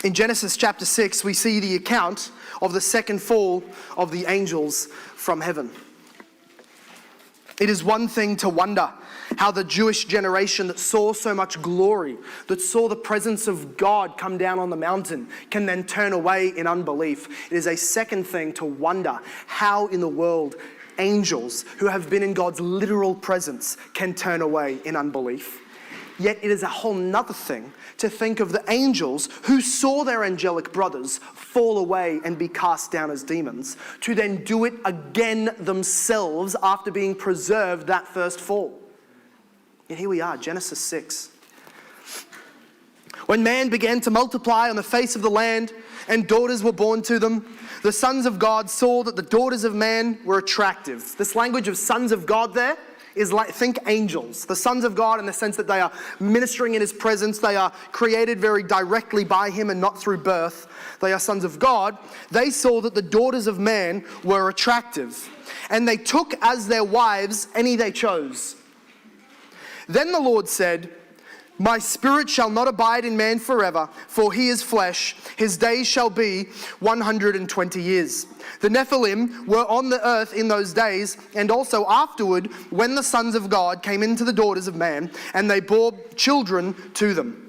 In Genesis chapter 6, we see the account of the second fall of the angels from heaven. It is one thing to wonder how the Jewish generation that saw so much glory, that saw the presence of God come down on the mountain, can then turn away in unbelief. It is a second thing to wonder how in the world angels who have been in God's literal presence can turn away in unbelief. Yet it is a whole nother thing to think of the angels who saw their angelic brothers fall away and be cast down as demons, to then do it again themselves after being preserved that first fall. And here we are, Genesis 6. When man began to multiply on the face of the land and daughters were born to them, the sons of God saw that the daughters of man were attractive. This language of sons of God there is like, think angels. The sons of God in the sense that they are ministering in his presence. They are created very directly by him and not through birth. They are sons of God. They saw that the daughters of man were attractive, and they took as their wives any they chose. Then the Lord said, "My spirit shall not abide in man forever, for he is flesh. His days shall be 120 years. The Nephilim were on the earth in those days, and also afterward, when the sons of God came into the daughters of man, and they bore children to them.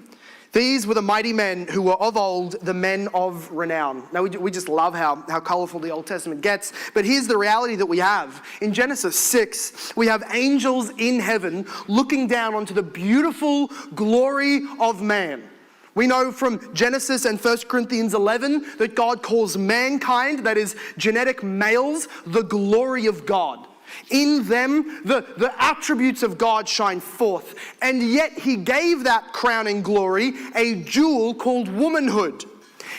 These were the mighty men who were of old, the men of renown." Now, we just love how colourful the Old Testament gets. But here's the reality that we have. In Genesis 6, we have angels in heaven looking down onto the beautiful glory of man. We know from Genesis and 1 Corinthians 11 that God calls mankind, that is genetic males, the glory of God. In them, the attributes of God shine forth. And yet he gave that crowning glory a jewel called womanhood.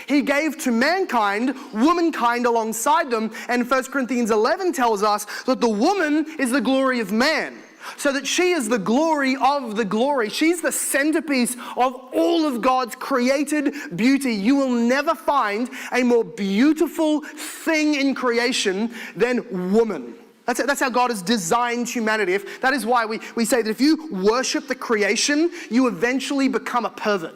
He gave to mankind womankind alongside them. And 1 Corinthians 11 tells us that the woman is the glory of man. So that she is the glory of the glory. She's the centerpiece of all of God's created beauty. You will never find a more beautiful thing in creation than woman. That's how God has designed humanity. That is why we say that if you worship the creation, you eventually become a pervert.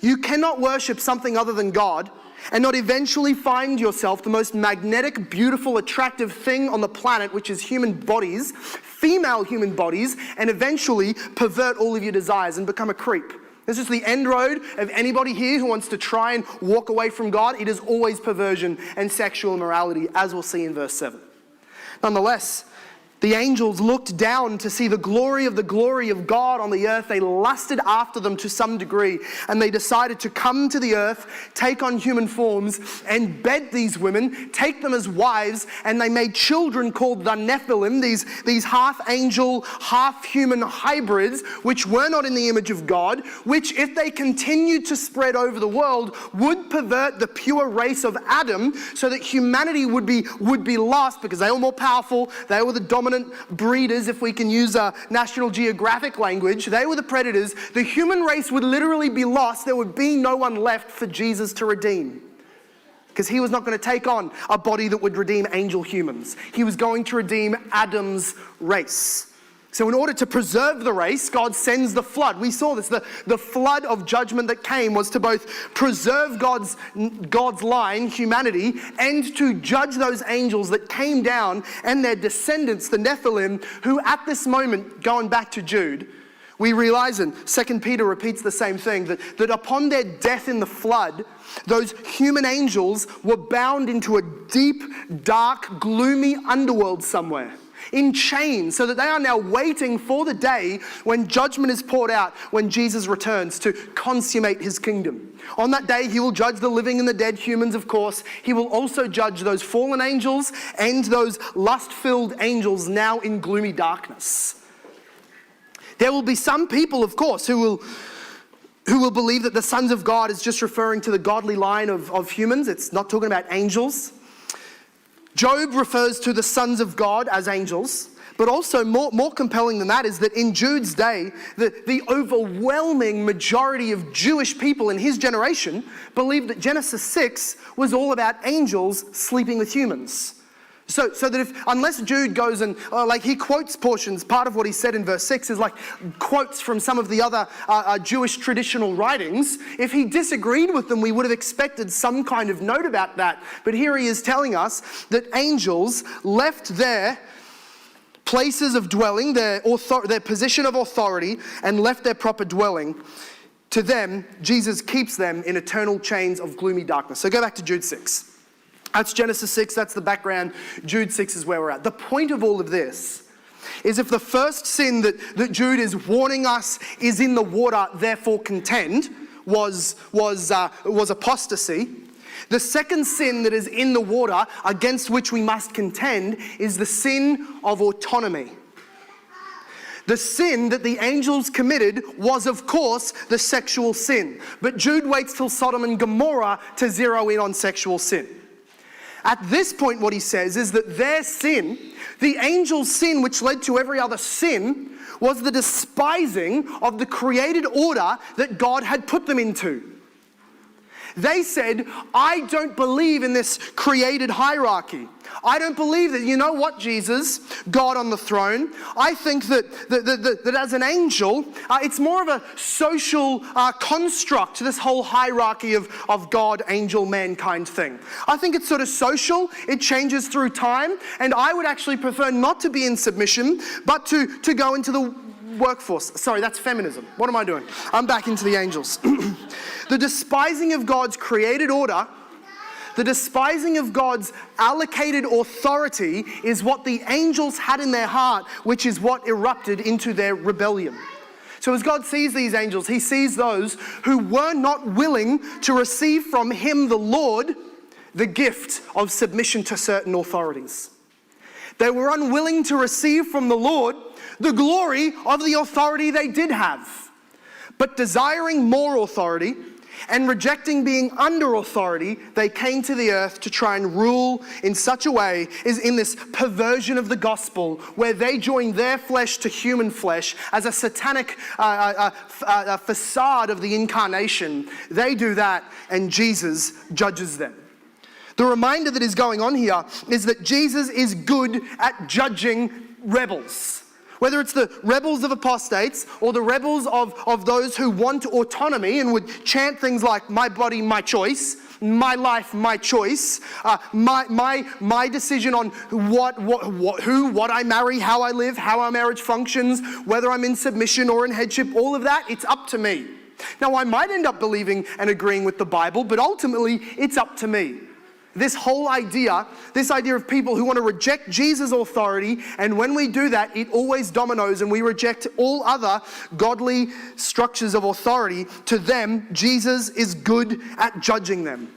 You cannot worship something other than God and not eventually find yourself the most magnetic, beautiful, attractive thing on the planet, which is human bodies, female human bodies, and eventually pervert all of your desires and become a creep. This is the end road of anybody here who wants to try and walk away from God. It is always perversion and sexual immorality, as we'll see in verse 7. Nonetheless, the angels looked down to see the glory of God on the earth. They lusted after them to some degree, and they decided to come to the earth, take on human forms, and bed these women, take them as wives, and they made children called the Nephilim, these half-angel, half-human hybrids, which were not in the image of God, which, if they continued to spread over the world, would pervert the pure race of Adam, so that humanity would be lost, because they were more powerful, they were the dominant breeders, if we can use a National Geographic language. They were the predators. The human race would literally be lost. There would be no one left for Jesus to redeem, because he was not going to take on a body that would redeem angel humans. He was going to redeem Adam's race. So in order to preserve the race, God sends the flood. We saw this. The flood of judgment that came was to both preserve God's line, humanity, and to judge those angels that came down and their descendants, the Nephilim, who at this moment, going back to Jude, we realize, and 2 Peter repeats the same thing, that upon their death in the flood, those human angels were bound into a deep, dark, gloomy underworld somewhere, in chains, so that they are now waiting for the day when judgment is poured out, when Jesus returns to consummate his kingdom. On that day, he will judge the living and the dead, humans, of course. He will also judge those fallen angels and those lust-filled angels now in gloomy darkness. There will be some people, of course, who will believe that the sons of God is just referring to the godly line of humans. It's not talking about angels. Job refers to the sons of God as angels, but also more compelling than that is that in Jude's day, the overwhelming majority of Jewish people in his generation believed that Genesis 6 was all about angels sleeping with humans. So that unless Jude goes and, he quotes portions, part of what he said in verse 6 is like quotes from some of the other Jewish traditional writings. If he disagreed with them, we would have expected some kind of note about that. But here he is telling us that angels left their places of dwelling, their position of authority, and left their proper dwelling. To them, Jesus keeps them in eternal chains of gloomy darkness. So go back to Jude 6. That's Genesis 6, that's the background. Jude 6 is where we're at. The point of all of this is if the first sin that Jude is warning us is in the water, therefore contend, was apostasy. The second sin that is in the water against which we must contend is the sin of autonomy. The sin that the angels committed was, of course, the sexual sin. But Jude waits till Sodom and Gomorrah to zero in on sexual sin. At this point, what he says is that their sin, the angels' sin, which led to every other sin, was the despising of the created order that God had put them into. They said, I don't believe in this created hierarchy. I don't believe that, you know what, Jesus, God on the throne, I think that as an angel, it's more of a social construct, this whole hierarchy of God, angel, mankind thing. I think it's sort of social, it changes through time, and I would actually prefer not to be in submission, but to go into the workforce. Sorry, that's feminism. What am I doing? I'm back into the angels. The despising of God's created order, the despising of God's allocated authority is what the angels had in their heart, which is what erupted into their rebellion. So as God sees these angels, he sees those who were not willing to receive from him, the Lord, the gift of submission to certain authorities. They were unwilling to receive from the Lord the glory of the authority they did have. But desiring more authority and rejecting being under authority, they came to the earth to try and rule in such a way, is in this perversion of the gospel, where they join their flesh to human flesh as a satanic facade of the incarnation. They do that, and Jesus judges them. The reminder that is going on here is that Jesus is good at judging rebels. Whether it's the rebels of apostates or the rebels of those who want autonomy and would chant things like, my body, my choice, my life, my choice, my decision on what I marry, how I live, how our marriage functions, whether I'm in submission or in headship, all of that, it's up to me. Now, I might end up believing and agreeing with the Bible, but ultimately, it's up to me. This whole idea, this idea of people who want to reject Jesus' authority, and when we do that, it always dominoes and we reject all other godly structures of authority. To them, Jesus is good at judging them.